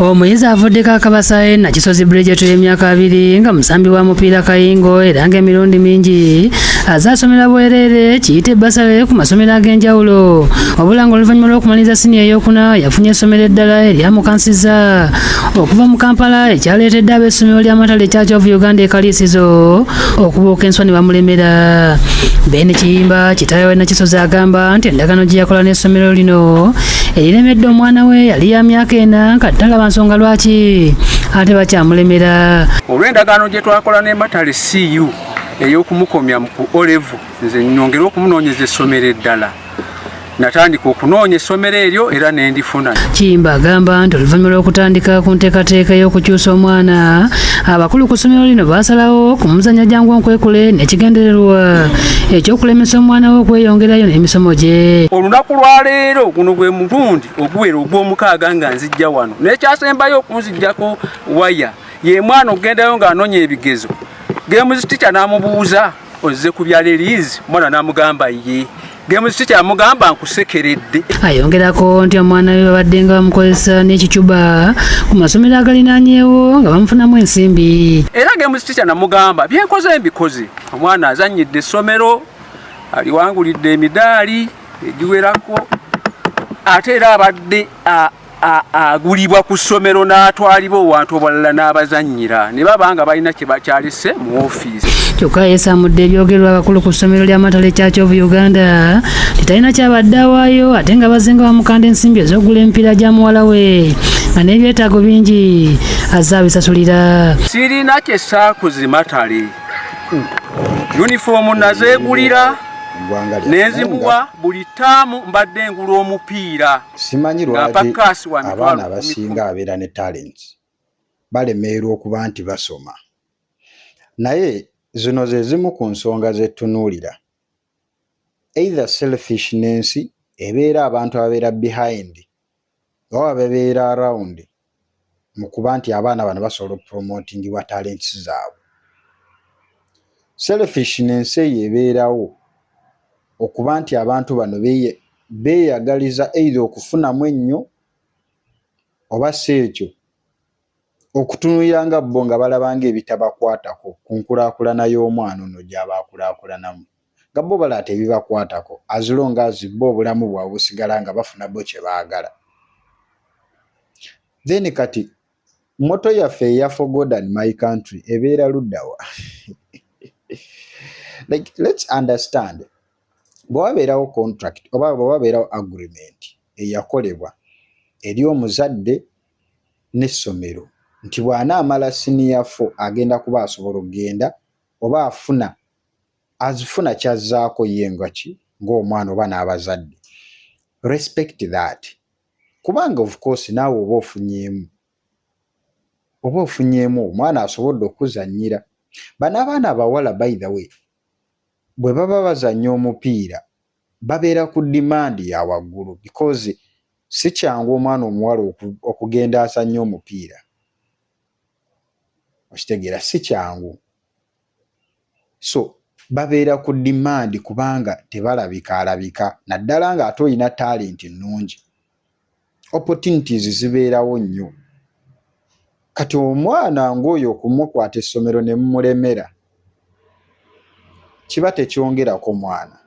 Omuyizi avuddeko akabasaye Nakisozi Bridget y'emyaka 2 nga musambi wa mupiira Kayingo era ng'emirundi mingi azaasomera bwerere kiyite basale ku masomero ag'enjawulo wabula ng'oluvannyuma lw'okumaliriza siniya ey'okuna yafunye essomero eddala eryamukansiza okuva mu Kampala ekyaleetedde ab'essomero ly'amatale Church of Uganda ekaliisizo okubuuka enswa ne bamulemera. Ben Kiyimba kitaawe wa Nakisozi agamba nti endagaano gye yakola n'essomero lino eriremedde omwana we yali ya myaka 4 nga talaba nsonga lwaki ate bakyamulemera. Olw'endagaano gye twakola n'ematale CU ey'okumukomya ku olevu nze nyongera okumunoonyeza essomero eddala natandika okunoonya essomero eryo era n'endifuna. Kiyimba agamba nti oluvannyuma lw'okutandika ku nteekateeka y'okukyusa omwana abakulu ku ssomero lino baasalawo kumuzannya jangu nkwekule n'ekigendererwa ekyokulemesa omwana we okweyongerayo n'emisomo gye. Olunaku lwa leero guno gwe mulundi oguwera ogw'omukaaga nga nzijja wano n'ekyasembayo okunzijjako waya ye mwana okugendayo ng'anoonya ebigezo gemuzi tica n'amubuuza ozze ku bya leriizi omwana n'amugamba ye gemuzi tica amugamba nkusekeredde. Ayongerako nti omwana we babadde nga bamukozesa n'ekicuba ku masomero agalinaanyeewo nga bamufunamu ensimbi. Era gemuzi tica namugamba byenkoze mbikoze. Omwana azannyidde essomero aliwangulidde emidaali egiwerako ate era abadde agulibwa ku ssomero n'atwalibwa owantu obalala n'abazannyira ne baba nga balina kye bakyalise mu ofiisi. Kyokka yeesamudde ebyogerwa abakulu ku ssomero ly'amatale Church of Uganda titalina kyabadde awaayo ate nga bazenga bamukanda ensimbi ez'okugula emipiira gya muwala we nga n'ebyetaago bingi azze abisasulira. Sirina kye saakoze matale yunifoomu nazeegulira nezimuwa buli taamu mbadde ngula omupiira. Simanyi lwaki abaana abasinga abeera ne talents balemererwa okuba nti basoma, naye zino ze zimu ku nsonga ze tunuulira. Either selfishness ebeera abantu ababeera behind oba babeera around mu kuba nti abaana bano basobola okupromotingibwa talents zaabwe. Selfishness eyo ebeerawo okuba nti abantu bano beeyagaliza either okufunamu ennyo oba si ekyo okutunulira nga bo nga balabanga ebitabakwatako ku nkulaakulana y'omwana ono gy'aba akulaakulanamu nga bo balaba tebibakwatako as long as bo obulamu bwabwe busigala nga bafuna bo kye baagala. Then kati moto yaffe eya for God and my country ebeera luddawa. Like, let's understand, bwe wabeerawo contract oba bwe wabeerawo agreement eyakolebwa eri omuzadde n'essomero nti bw'anaamala senior 4 agenda kuba asobola okugenda oba azifuna kyazzaako ye ng'omwana oba n'abazadde. Respect that. Kubanga of course naawe oba ofunyeemu omwana asobodde okuzannyira. Bano abaana abawala by the way bwe baba bazannya omupiira babeera ku demand ya waggulu because si kyangu omwana omuwala okugenda asanya omupiira. Okitegeera si kyangu. So babeera ku demand kubanga tebalabika naddala nga ate olina talent nnungi. Opportunities zibeerawo nnyo. Kati omwana ng'oyo okumukwata essomero ne mumulemera kiba tekyongerako mwana.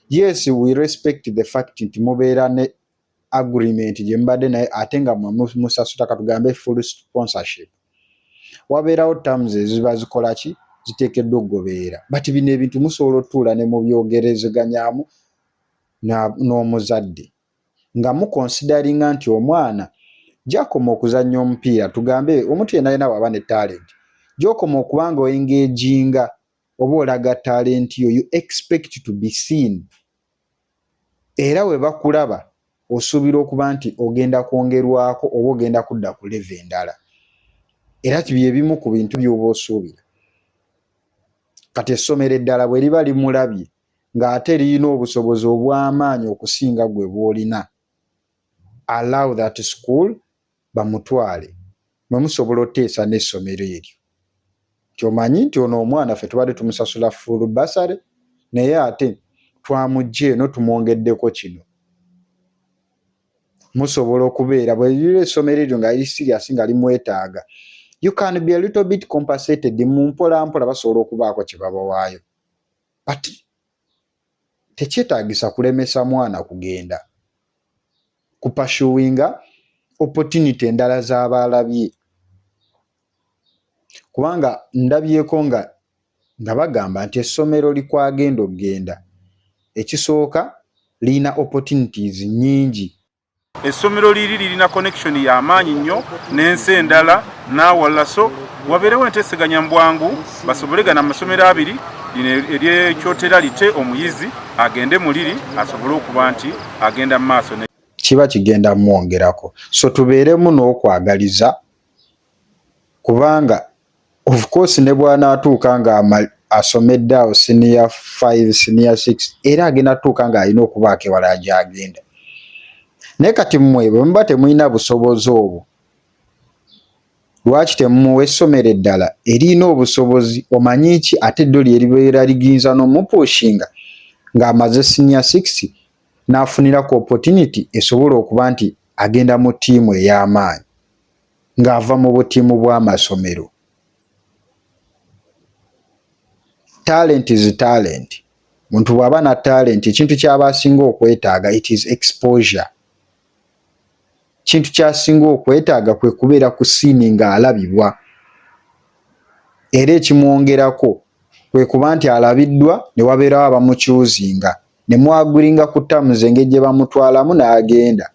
Yes, we respect the fact nti mubeera ne agreement gye mubadde naye ate nga musasula katugambe full sponsorship. Wabeerawo terms eziba zikola ki ziteekeddwa okugoberera. But bino ebintu musobola otuula ne mu byogerezeganyaamu n'omuzadde nga mukonsideringa nti omwana gy'akoma okuzannya omupiira tugambe omuntu yenna yena waba ne talent gy'okoma okuba nga oengaginga oba olaga talent yo, you expect to be seen. Era we bakulaba osuubira okuba nti ogenda kwongerwako oba ogenda kudda ku level endala. Era bye bimu ku bintu by'oba osuubira. Kati essomero eddala bwe liba limulabye ng'ate lirina obusobozi obw'amaanyi okusinga gwe bw'olina, allow that school bamutwale mwe musobola oteesa n'essomero eryo. Kyomanyi nti ono omwana ffe tubadde tumusasula full bursary naye ate twamugje eno tumwongeddeko kino. musobola okubeera bwe liri essomero eryo nga liri serious nga limwetaaga, you can be a little bit compensated mu mpolampola basobola okubaako kye babawaayo, but tekyetaagisa kulemesa mwana kugenda kupashuwinga opportunity endala z'abaalabye, kubanga ndabyeko nga bagamba nti essomero likwagenda okgenda ekisooka lirina opportunities nnyingi. Essomero liri lirina connection y'amaanyi nnyo n'ensi endala n'awalala, so wabeerewo enteeseganya mu bwangu basobole gana amasomero abiri, lino eryekyotera lite omuyizi agende mu liri asobole okuba nti agenda mu maaso kiba kigenda mwongerako. So tubeeremu n'okwagaliza, kubanga of course ne bw'anaatuuka nga asomedde awo senior 5 senior 6 era agenda atuuka nga alina okubaako ewala gy'agenda. Naye kati mmwe bwe muba temulina busobozi obwo, lwaki temumuwa essomero eddala erina obusobozi? Omanyi ki ate eddyo lyeribeera ligiyinza n'omupushinga ng'amaze senior 6 n'afunirako opportunity esobola okuba nti agenda mu ttiimu ey'amaanyi ng'ava mu butiimu bw'amasomero. Talent is talent. Muntu bw'aba na talent, ekintu ky'aba asinga okwetaaga it is exposure. Kintu ky'asinga okwetaaga kwe kubeera ku siini ng'alabibwa, era ekimwongerako kwe kuba nti alabiddwa ne wabeerawo abamukyuzinga ne mwagulinga ku tamuzi engeri gye bamutwalamu n'agenda.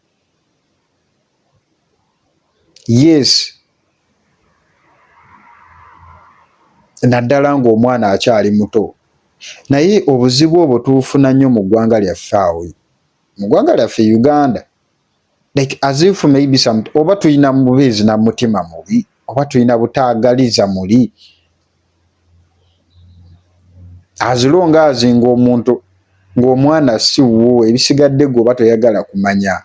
Yes, naddala ng'omwana akyali muto, naye obuzibu obwo tubufuna nnyo mu ggwanga lyaffe awo, mu ggwanga lyaffe Uganda, like as if maybe oba tulina mubeezi na mutima mubi, oba tulina butaagaliza muli, as long as ng'omwana si wuwo, ebisigadde gwe oba toyagala kumanya,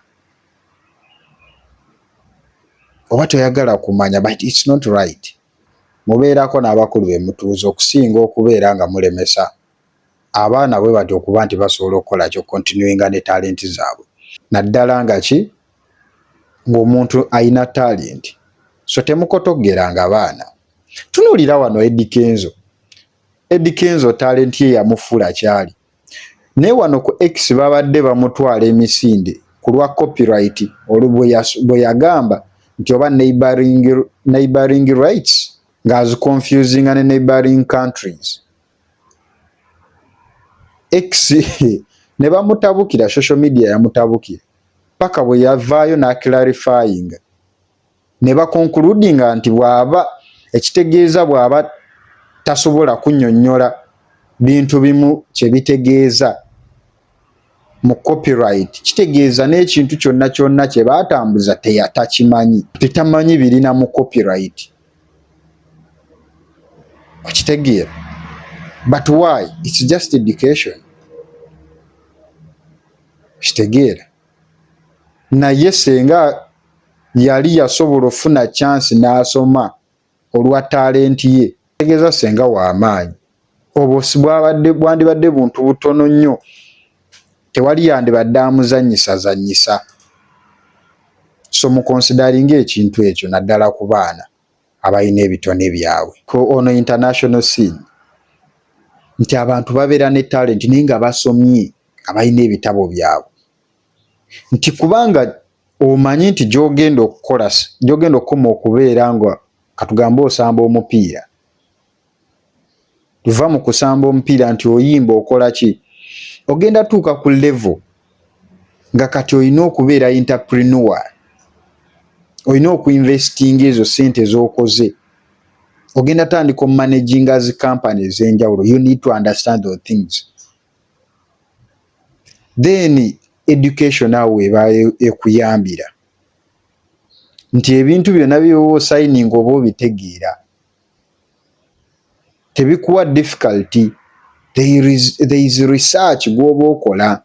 but it's not right. Mubeerako n'abakulu be mutuuza okusinga okubeera nga mulemesa abaana bwe batyo okuba nti basobola okukola kyo continuinga ne talenti zaabwe. Naddala nga ki ng'omuntu ayina talenti, so temukotoggeranga baana. Tunuulira wano Eddie Kenzo talenti ye yamufuula kyali, naye wano ku X babadde bamutwala emisinde ku lwa copyright bwe yagamba nti oba neighboring rights ng'aziconfusinga ne neighboring countries. X ne bamutabukira, social media yamutabukira paka bwe yavaayo n'aclarifying ne bakonkludinga nti bw'aba ekitegeeza bw'aba tasobola kunnyonnyola bintu bimu kye bitegeeza mu copyright, kitegeeza n'ekintu kyonna kyonna kye baatambuza takimanyi, tetamanyi birina mu copyright. Okitegeera? But why? It's just education. Kitegeera? Naye senga yali yasobola ofuna chance n'asoma olwa talenti ye, tegeeza senga w'amaanyi, obusi bwandibadde buntu butono nnyo, tewali yandibadde amuzannyisa. So mukonsidaringa ekintu ekyo naddala ku baana abalina ebitone byabwe ono international scene, nti abantu babeera ne talent naye nga basomye, abalina ebitabo byabwe, nti kubanga omanyi nti gy'ogenda okukoma okubeera nga katugambe osamba omupiira, tuva mu kusamba omupiira nti oyimba okola ki, ogenda tuuka ku level nga kati olina okubeera entrepreneur, olina okuinvestinga ezo sente z'okoze, ogenda tandika omanaginga zi company ez'enjawulo. You need to understand those things. Then education awo eba ekuyambira nti ebintu byonna byoba signing oba obitegeera tebikuwa difficulty. There is research gw'oba okola.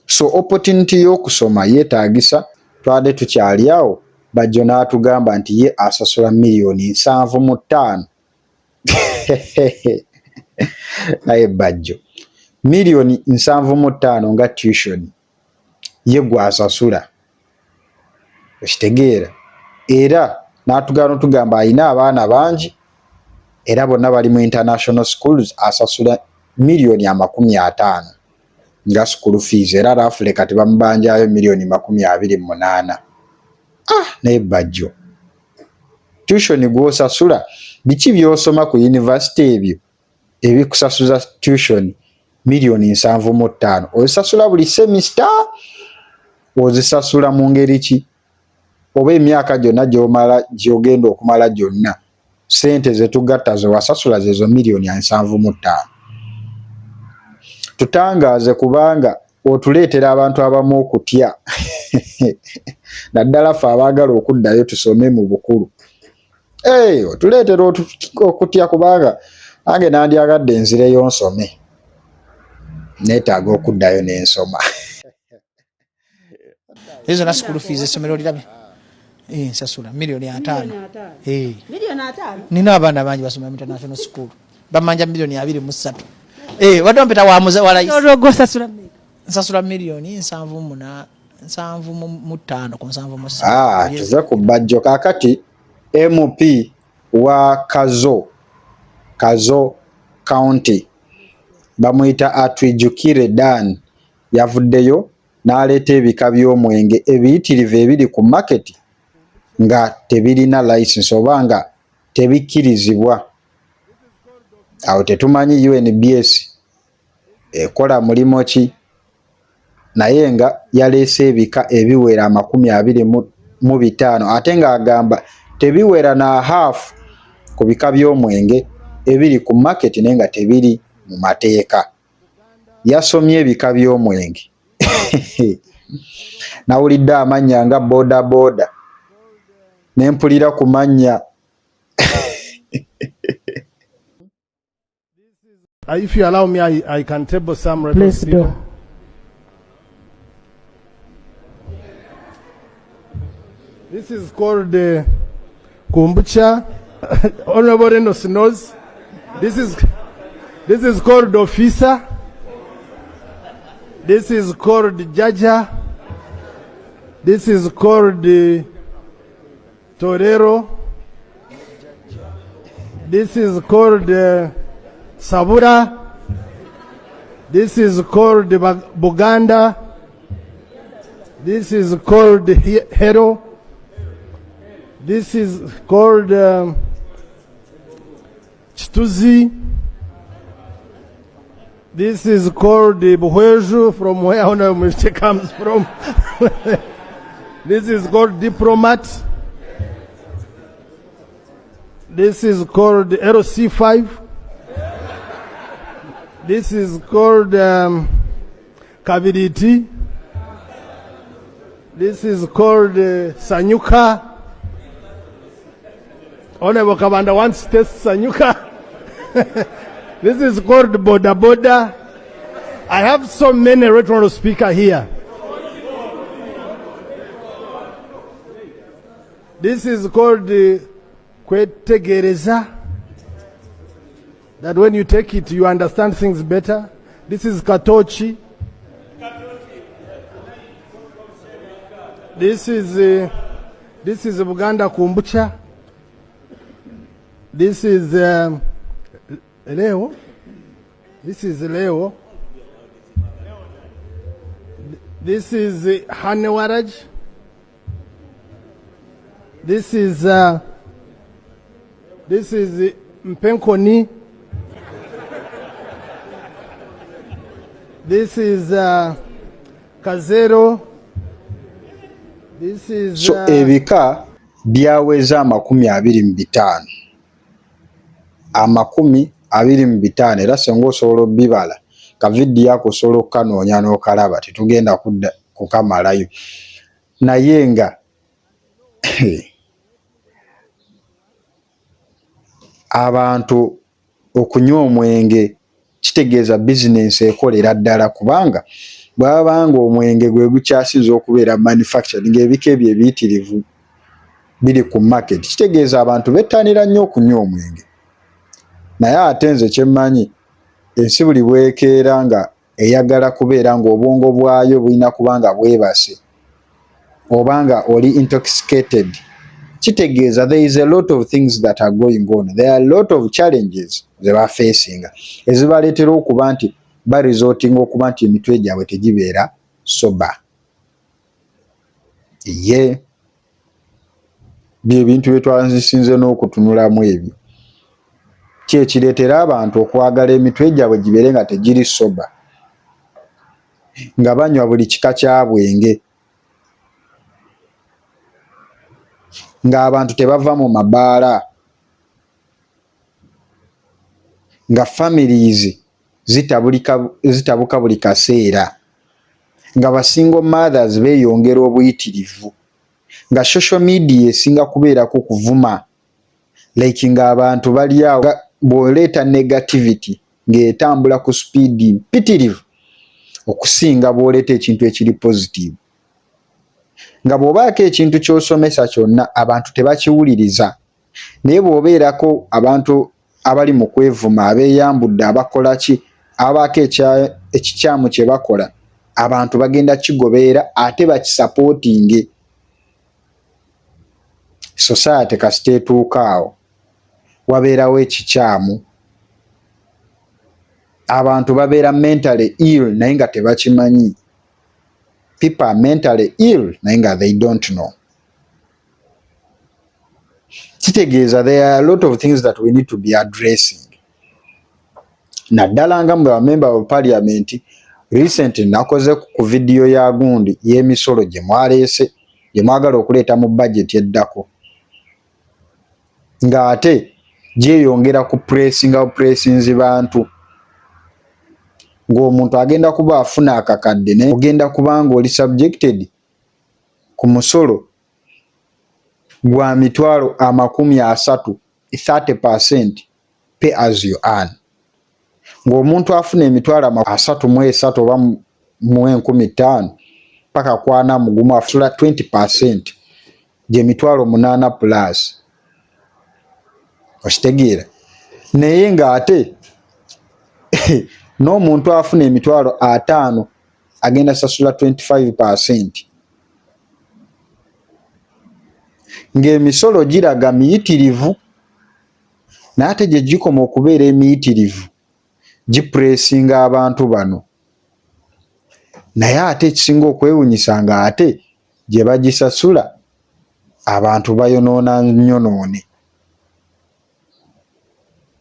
So opportunity y'okusoma yeetaagisa. Twadde tukyali awo Bajjo n'atugamba nti ye asasula $75,000. Naye Bajjo $75,000 nga tuition ye gwasasula okitegeera era n'atugaana tugamba alina abaana bangi era bonna bali mu international schools asasula $50,000 nga school fees era Rafule kati bamubanjayo $28,000 naye bajjo tuition gw'osasula biki by'osoma ku university ebyo ebikusasuza tuition $7,500,000 ozisasula buli semester ozisasula mu ngeri ki oba emyaka gyonna gy'omala gy'ogenda okumala gyonna sente zetugatta zewasasula zezo $7,500,000 tutangaaze kubanga otuleetera abantu abamu okutya naddala ffe abaagala okuddayo tusome mu bukulu otuleetera okutya kubanga ange nandyagadde enzireyo nsome neetaaga okuddayo n'ensoma ezo na school fees essomero lirabe nsasula $5,000,000 nina abaana bangi basoma mu international school bamanja $2,300,000 wadompeta wamuza nsasula $7,500,000 ku 7 tuve ku bajjo kakati MP wa Kazo County bamuyita Atwijukire Dan yavuddeyo n'aleeta ebika by'omwenge ebiyitirivu ebiri ku market nga tebirina license oba nga tebikkirizibwa. Awo tetumanyi UNBS ekola mulimo ki naye nga yaleese ebika ebiwera 25 ate nga agamba tebiwera na half ku bika by'omwenge ebiri ku market naye nga tebiri mu mateeka. Yasomye ebika by'omwenge nawulidde amannya nga boda nempulira ku mannya if you allow me, I can table some references. Please do. This is called kombucha. Honorable Reynolds knows. This is called officer. This is called jaja. This is called torero. This is called sabura. This is called Buganda. This is called hero. This is called chituzi. This is called buhweju, from where Honorable Mr. comes from. This is called diplomat. This is called LC5. This is called kabiriti. This is called sanyuka. Honorable Kabanda wants to taste sanyuka. This is called boda. I have so many regional speakers here. This is called kwetegereza. That when you take it, you understand things better. This is katochi. This is Buganda kombucha. This is leo. This is leo. This is hanewaraj. This is mpenkoni. This is kazero. This is so ebika byaweza 25 25 era senga osobola bibala kavidi yako osobola kanoonya n'okalaba tetugenda kukamalayo naye nga abantu okunywa omwenge kitegeeza bizinensi ekolera ddala kubanga bwabanga omwenge gwe gukyasiza okubeera manufacturing ebika ebyo ebiyitirivu biri ku market kitegeeza abantu bettanira nnyo okunywa omwenge naye ate nze kyemmanyi ensi buli bwekeera nga eyagala kubeera ng'obwongo bwayo bulina kubanga bwebase obanga oli intoxicated, kitegeeza there is a lot of things that are going on. There are a lot of challenges ze ba facing ezibaleetera okuba nti baresortinga okuba nti emitwe gyabwe tegibeera soba. Ye byebintu byetwanzisinze n'okutunulamu ebyo kyekireetera abantu okwagala emitwe gyabwe gibeere nga tegiri soba, nga banywa buli kika kya bwenge, ng'abantu tebava mu mabaala, nga families zitabuka buli kaseera, nga ba single mothers beeyongera obuyitirivu, nga social media esinga kubeerako kuvuma, like ng'abantu bali awo bw'oleeta negativity ng'etambula ku speedi mpitirivu okusinga bw'oleeta ekintu ekiri positive. Nga bw'obaako ekintu ky'osomesa kyonna abantu tebakiwuliriza, naye bw'obeerako abantu abali mu kwevuma, abeeyambudde, abakola ki, abaako ekikyamu kye bakola, abantu bagenda kigobeera ate bakisapootinge. Society kasita etuukaawo wabeerawo ekikyamu, abantu babeera mentally ill naye nga tebakimanyi. People are mentally ill naye nga they don't know. Kitegeeza there are a lot of things that we need to be addressing. Naddala nga mwe member of parliament recently nakoze ku video ya gundi y'emisolo gye mwaleese gye mwagala okuleeta mu budget eddako, ng'ate gyeyongera ku pressinzi bantu, ng'omuntu agenda kuba afuna akakadde naye ogenda kubanga oli subjected ku musolo gwa mitwalo 30, 30% pay as you earn. Ng'omuntu afuna emitwalo 33 oba mu 15 paka kwana mugumu afula 20% gye mitwalo 8 plus. Okitegeera? Naye ng'ate n'omuntu afuna emitwalo 5 agenda sasula 25%. Ng'emisolo giraga miyitirivu, naye ate gye gikoma okubeera emiyitirivu gipressinga abantu bano, naye ate ekisinga okwewunyisa nga ate gye bagisasula abantu bayonoona nyonoone.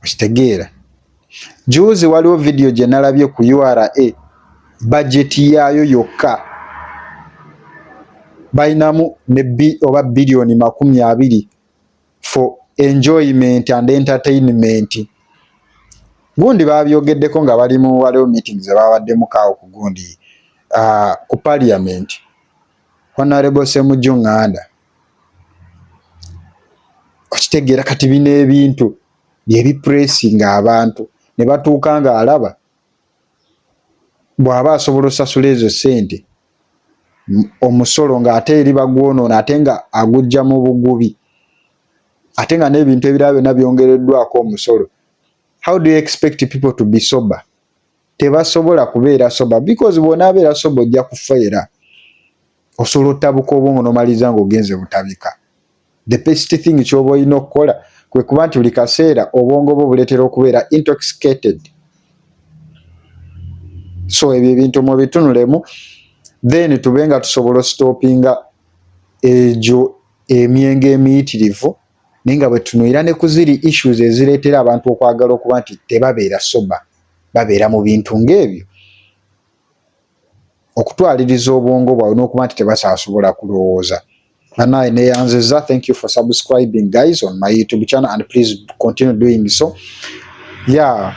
Okitegeera? Juzi waliwo video gye nalabye ku URA, bajeti yaayo yokka bayinamu ne oba billioni 20 for enjoyment and entertainment. Gundi babyogeddeko nga waliwo meetings ebawaddemu kaawo ku gundi ku parliament. Honorable Ssemujju Nganda, okitegeera kati bino ebintu byebipressinga abantu ne batuuka nga alaba bw'aba asobola osasula ezo ssente omusolo ng'ate eri bagwonoona ate nga agujja mu bugubi, ate nga n'ebintu ebirala byonna byongereddwako omusolo. How do you expect people to be sober? Tebasobola kubeera sober because bw'onaabeera sober ojja kufeera, osobola ottabuka obwongo n'omaliza ng'ogenze butabika. The best thing ky'oba olina okukola kwe kuba nti buli kaseera obwongo bwo buleetera okubeera intoxicated. So ebyo ebintu mubitunulemu, then tube nga tusobola stoppinga egyo emyenge emiyitirivu, naye nga bwe tunuira ne ku ziri issues ezireetera abantu okwagala okuba nti tebabeera soba, babeera mu bintu ng'ebyo, okutwaliriza obwongo bwabwe n'okuba nti tebasasobola kulowooza. Anaye neyanziza. Thank you for subscribing guys on my YouTube channel and please continue doing so. Yeah,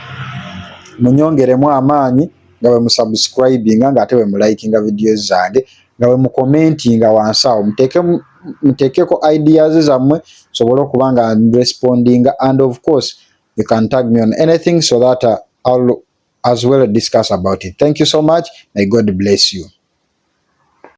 munyongeremu amaanyi nga bwe musubscribinga ng'ate bwe mulikinga videos zange nga bwe mucommentinga wansi awo muteekeko ideas zammwe sobole okuba nga respondinga, and of course you can tag me on anything so that I'll as well discuss about it. Thank you so much. May God bless you.